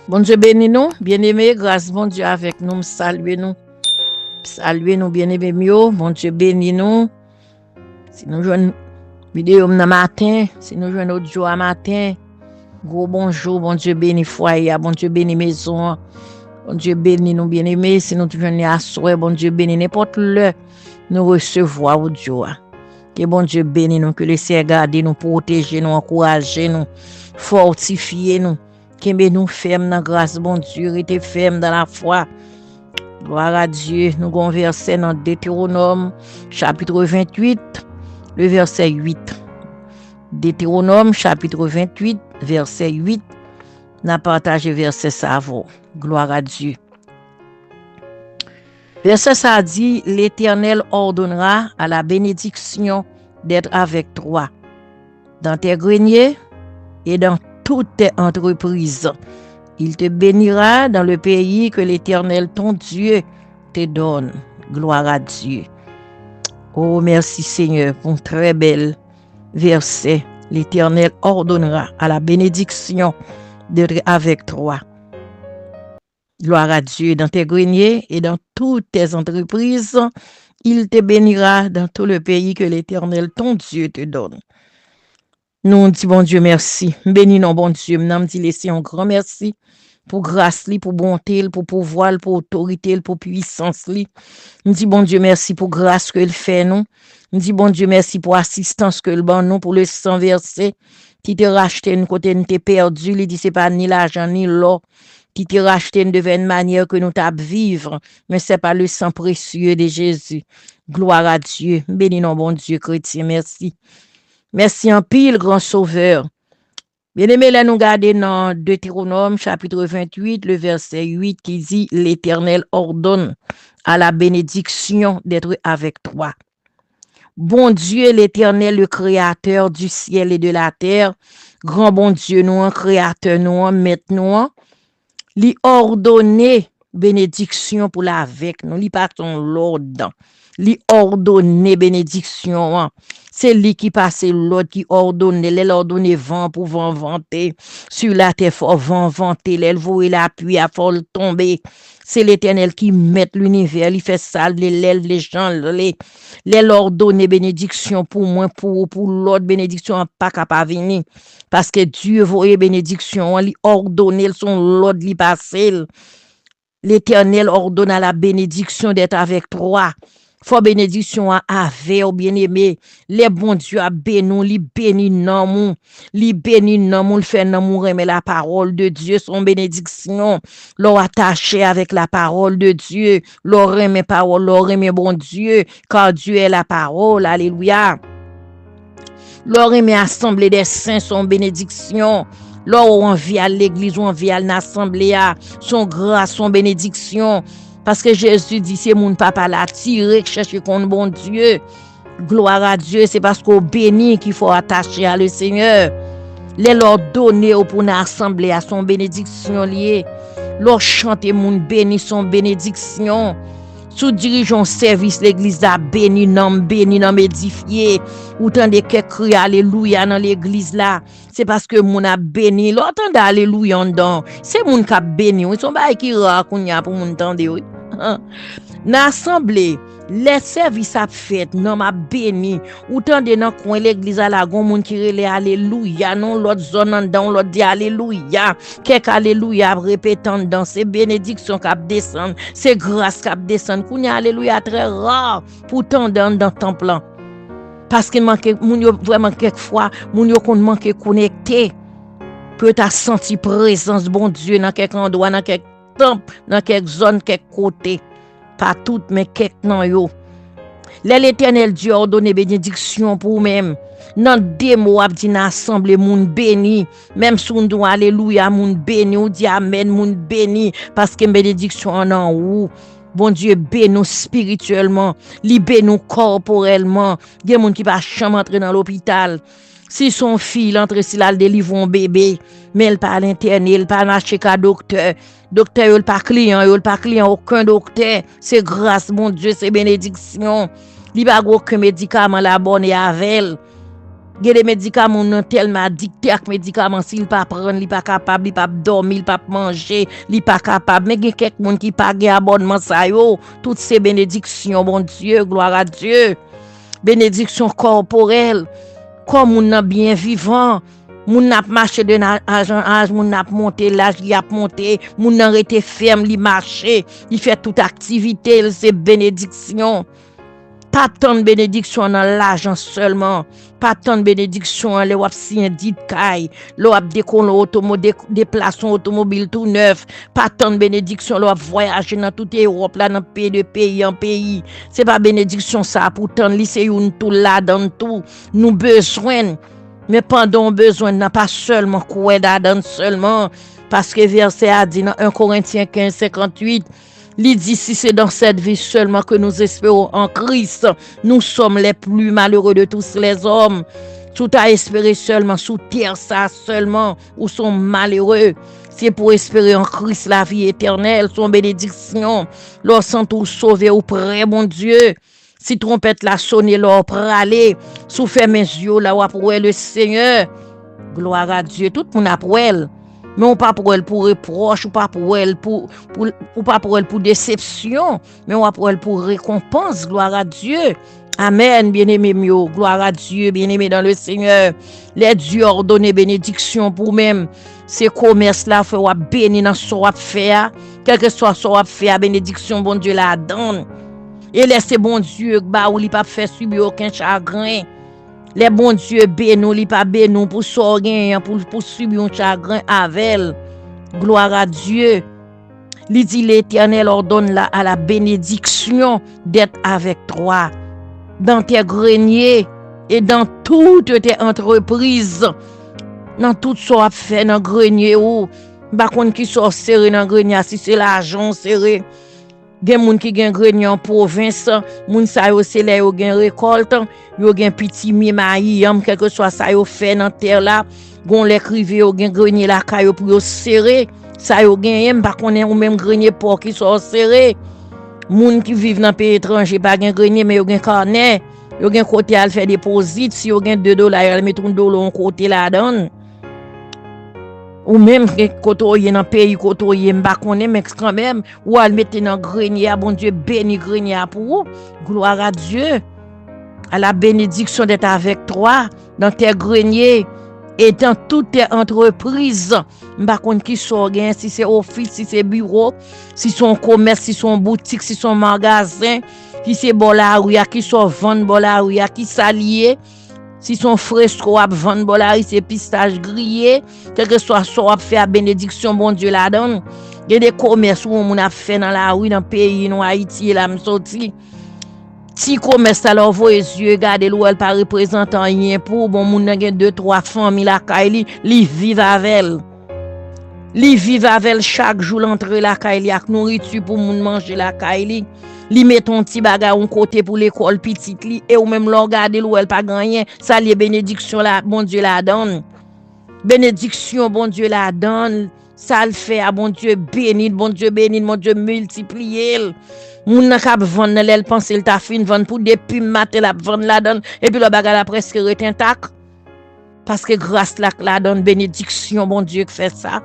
Bon Dieu bénis nous, bien-aimés, grâce bon Dieu avec nous, saluez nous, bien-aimés mieux, bon Dieu bénis nous. Si nous jouons une vidéo le matin, si nous jouons un autre jour à matin, gros bonjour, bon Dieu bénis foyer, bon Dieu bénis maison, bon Dieu bénis nous, bien-aimés, si nous jouons à soir, bon Dieu bénis n'importe le nous recevoir au Dieu. Que bon Dieu bénis nous, que le Seigneur garde nous, protéger nous, encourager nous, fortifier nous. Que nous fermes dans la grâce, bon Dieu, restez fermes dans la foi. Gloire à Dieu. Nous avons un verset dans Deutéronome, chapitre 28, le verset 8. Deutéronome, chapitre 28, verset 8. Nous avons partagé verset savant. Gloire à Dieu. Verset ça dit, l'Éternel ordonnera à la bénédiction d'être avec toi dans tes greniers et dans toutes tes entreprises. Il te bénira dans le pays que l'Éternel, ton Dieu, te donne. Gloire à Dieu. Oh, merci Seigneur pour un très bel verset. L'Éternel ordonnera à la bénédiction d'être avec toi. Gloire à Dieu dans tes greniers et dans toutes tes entreprises. Il te bénira dans tout le pays que l'Éternel, ton Dieu, te donne. Nous disons, bon Dieu, merci. Bénis-nous, bon Dieu. Nous disons, laissez un grand merci pour grâce, pour bonté, pour pouvoir, pour autorité, pour puissance. Nous disons, bon Dieu, merci pour grâce que fait nous. Nous disons, bon Dieu, merci pour assistance que le bon nous, pour le sang versé qui te racheté, nous côté nous t'es perdu. Il dit, c'est pas ni l'argent, ni l'or qui te racheté de une manière que nous t'as vivre, mais c'est pas le sang précieux de Jésus. Gloire à Dieu. Bénis-nous, bon Dieu, chrétien, merci. Merci en pile, grand sauveur. Bien-aimé, là, nous gardons dans Deutéronome, chapitre 28, le verset 8, qui dit, l'Éternel ordonne à la bénédiction d'être avec toi. Bon Dieu, l'Éternel, le créateur du ciel et de la terre, grand bon Dieu, nous, créateur, nous, maître, nous, lui ordonner bénédiction pour la avec nous, lui pas ton l'ordre, lui ordonner bénédiction. C'est lui qui passe l'autre qui ordonne, elle ordonne vent pour vent vanter sur la terre, fort vent vanter, elle voit la pluie à fort tomber. C'est l'Éternel qui met l'univers, il fait ça, les gens, les ordonner bénédiction pour moi, pour l'autre bénédiction pas capable venir. Parce que Dieu voyait bénédiction, il ordonne son l'autre, il passe. L'Éternel ordonne à la bénédiction d'être avec toi. Faut bénédiction à avec bien-aimé. Les bons Dieu a béni, li béni non mon, li béni non mon, fait non mon remet la parole de Dieu, son bénédiction. L'on attaché avec la parole de Dieu, l'on remet parole, l'on remet bon Dieu, car Dieu est la parole, alléluia. L'on remet assemblée des saints, son bénédiction. L'on envie à l'église, on envie à l'assemblée, son grâce, son bénédiction. Parce que Jésus dit, c'est mon papa la tiré, chercher contre bon Dieu. Gloire à Dieu, c'est parce qu'on bénit qu'il faut attacher à le Seigneur. Les leur donner pour nous assembler à son bénédiction liée. Leur chanter mon béni son bénédiction. Sous dirigeant service l'église a béni nom édifié. Ou tant de que crie alléluia dans l'église là. C'est parce que mon a béni. L'autant d'alléluia dedans. C'est mon qui a béni. Ils sont pas qui racontent pour mon tendre. Dans l'assemblée, les services a fait, non m'a béni. Ou tant de dans coin l'église à la gon moun qui relè alléluia, non l'autre zone dans l'autre dit alléluia. Quelques alléluia répétant dans ces bénédictions qui descendent, ces grâces qui descendent. Kounya alléluia très rare pour tant dans temple. Parce que moun yo vraiment quelquefois moun yo kon manque connecté. Peut ta senti présence bon Dieu dans quelques endroit, dans quelques temple, dans quelques zones, quelques côtés. Pas toutes, mais quelques non yo. L'Éternel Dieu ordonne bénédiction pour même. Dans des mots, dit assemblée, moun béni. Même si on doit alléluia, moun béni, ou dit amen, moun béni. Parce que bénédiction en haut. Bon Dieu, bénis spirituellement, li bénis corporellement. Il y a des gens qui ne peuvent jamais entrer dans l'hôpital. Si son fille entre si la délivre un bébé, mais elle pas à l'interne, elle pas marcher qu'à docteur. Docteur, elle pas client, aucun docteur. C'est grâce, mon Dieu, c'est bénédiction. Il n'y a pas aucun médicament la bonne et avec elle. Gen des médicaments non tellement addictés ak médicaments s'il pas prendre, il pas capable, il pas dormir, il pas manger, il pas capable. Mais gen quelques monde qui pas gen abonnement ça yo, toutes ces bénédictions, bon Dieu, gloire à Dieu. Bénédiction corporelle, comme moun nan bien vivant. Moun n'a marché de âge en âge, moun n'a monté l'âge, il a monté, moun nan rete ferme, il marche, il fait toute activité, c'est bénédiction. Pas tant de bénédiction dans l'argent seulement, pas tant de bénédiction le wap si un dit kay, le wap décoller déplacement automobile tout neuf, pas tant de bénédiction le wap voyager dans toute Europe là dans pays en pays. C'est pas bénédiction ça pourtant lycée une tout là dans tout, nous besoin. Mais pendant besoin n'a pas seulement quoi dans seulement parce que verset a dit dans 1 Corinthiens 15:58 il dit si c'est dans cette vie seulement que nous espérons en Christ, nous sommes les plus malheureux de tous les hommes. Tout à espérer seulement sous terre ça seulement ou sont malheureux. C'est pour espérer en Christ la vie éternelle, son bénédiction. Lorsqu'on tout sauver ou près mon Dieu. Si trompette la sonne l'or praler, sous fermer mes yeux là ou pour le Seigneur. Gloire à Dieu, tout le monde a pour elle. Mais on pas pour elle pour reproche, ou pas pour elle pour pas pour elle pour déception, mais on pour elle pour récompense, gloire à Dieu. Amen, bien-aimé mio, gloire à Dieu, bien-aimé dans le Seigneur. Les dieux ordonnent bénédiction pour même ces commerces là faut bénir dans ce qu'on faire, quel que soit ce qu'on faire, bénédiction bon Dieu la donne. Et laissez bon Dieu bah ou li pas faire subir aucun chagrin. Les bons dieux bénou, li pas bénou pour sorgen, pour subir un chagrin avec. Gloire à Dieu. Li dit l'Éternel ordonne à la bénédiction d'être avec toi dans tes greniers et dans toutes tes entreprises. Dans tout ce qu'on fait dans grenier ou ba kon qui sort serré dans grenier si c'est l'argent serré. Gen moun ki gen grenier en province, moun sa yo c'est là yo gen récolte, yo gen petit mimayi, quel que soit ça yo fait dans terre là, gon les crivé yo gen grenier la ka yo pour yo serrer, ça yo gen pas connait ou même grenier pour qui sont serré. Moun qui vivent dans pays étranger pas gen grenier mais yo gen carnet, yo gen côté al faire déposit, si yo gen $2, yo met $1 en côté là dedans. Ou même kotoye dans pays kotoye m'pa connait mais quand même ou al mettre dans grenier bon Dieu béni grenier pour vous. Gloire à Dieu, à la bénédiction d'être avec toi dans tes greniers et dans toutes tes entreprises. M'pa connait qui sort gain si c'est office, si c'est bureau, si son commerce, si son boutique, si son magasin, si c'est bolaria qui sort vendre bolaria qui s'allier. Si son fresco a vendre bolari, c'est pistache grillé, quel que soit ça a fait bénédiction bon Dieu la donne. Il y a des commerces où on a fait dans la rue dans le pays dans Haïti là me sorti. Si commerce alors vos yeux garder l'ou elle pas représentant rien pour bon moun nan gen 2-3 familles la kay li vivent avec elle. Li vivent avec elle chaque jour l'entrée la kay li ak nourriture pour moun manger la kay li met ton petit bagage un côté pour l'école petite li et ou même l'on regarder l'ou elle pas gagner ça li bénédiction la bon Dieu la donne. Bénédiction bon Dieu la donne, ça le fait à bon Dieu béni, bon Dieu multiplier. Moun nan k'ap vendre l'elle pense il t'a fin vendre pour depuis matin la vendre la donne et puis le bagage la presque retient tac parce que grâce la donne bénédiction bon Dieu qui fait ça.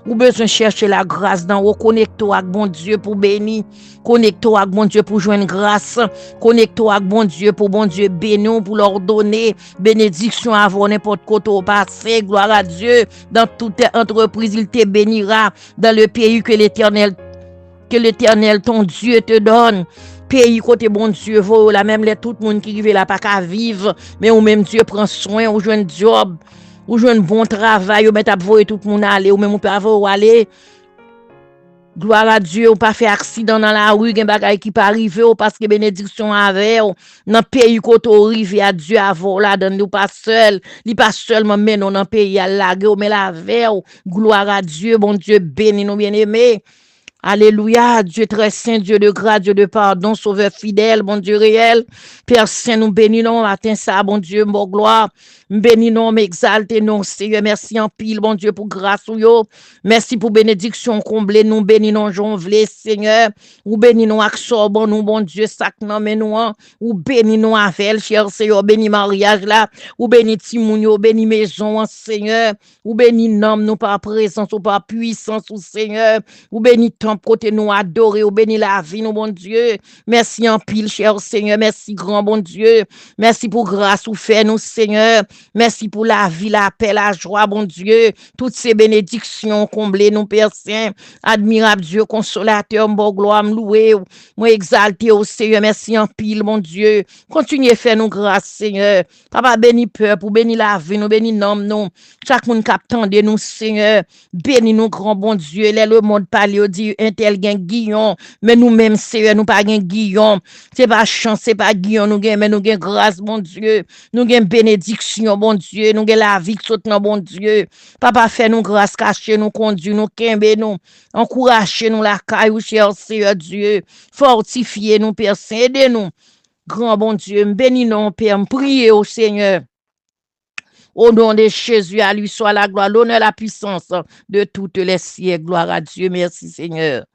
Ou besoin chercher la grâce dans ou connecter avec bon Dieu pour bénir, connecter avec bon Dieu pour joindre grâce, connecter avec bon Dieu pour bon Dieu bénir, pour leur donner bénédiction avant n'importe côté au passé, gloire à Dieu, dans toute entreprise il te bénira dans le pays que l'Éternel ton Dieu te donne. Pays côté bon Dieu vaut la même les tout le monde qui rive là pas qu'à vivre mais ou même Dieu prend soin ou joindre job ou joindre bon travail ou met à voir tout le monde aller ou même ou peut avoir aller gloire à Dieu ou pas fait accident dans la rue gen bagay qui pas arriver ou parce que bénédiction avec ou dans pays côté rive à Dieu avant là donne ou pas seul li pas seulement mais non dans pays à laguer ou mais la vers gloire à Dieu bon Dieu béni nous bien-aimés. Alléluia, Dieu très saint, Dieu de grâce, Dieu de pardon, sauveur fidèle, bon Dieu réel. Père Saint, nous bénissons matin ça, bon Dieu, bon gloire. Bénissons, m'exaltons, Seigneur. Merci en pile, bon Dieu, pour grâce ou yo. Merci pour bénédiction comblée. Nous bénissons, jonvelé, Seigneur. Ou bénissons, action, bon, nous, bon Dieu, sac, non, mais nous, ou bénissons avec, cher Seigneur, bénis mariage là. Ou bénis Timounio, bénis maison, Seigneur. Ou bénis nom, nous par présence ou par puissance, ou Seigneur. Ou bénis ton côté, nous adorer, ou bénis la vie, nous, bon Dieu. Merci en pile, cher Seigneur. Merci, grand bon Dieu. Merci pour grâce ou fait, nous, Seigneur. Merci pour la vie, la paix, la joie, bon Dieu. Toutes ces bénédictions comblées, nous, Père Saint. Admirable Dieu, consolateur, bon gloire, me louer, moi exalter au Seigneur. Merci en pile, mon Dieu. Continuez à faire nous grâce, Seigneur. Papa, bénis peuple, bénis la vie, nous, bénis nom, nous. Chaque monde qui attendait nous, Seigneur. Bénis nous, grand bon Dieu. Là, le monde parle, dit, un tel gain guillon. Mais nous-mêmes, Seigneur, nous pas gain guillon. C'est pas chance, c'est pas guillon, nous gain, mais nous gain grâce, bon Dieu. Nous gain bénédiction, bon Dieu. Nous gain la vie qui saute, bon Dieu. Papa, fais nous grâce, cacher nous, conduire nous, kembe nous. Encouragez nous la caille, cher Seigneur Dieu. Fortifiez nous, Père Saint, aidez-nous. Grand bon Dieu, bénis nous, Père, priez au Seigneur. Au nom de Jésus, à lui soit la gloire, l'honneur, la puissance de toutes les siècles. Gloire à Dieu. Merci, Seigneur.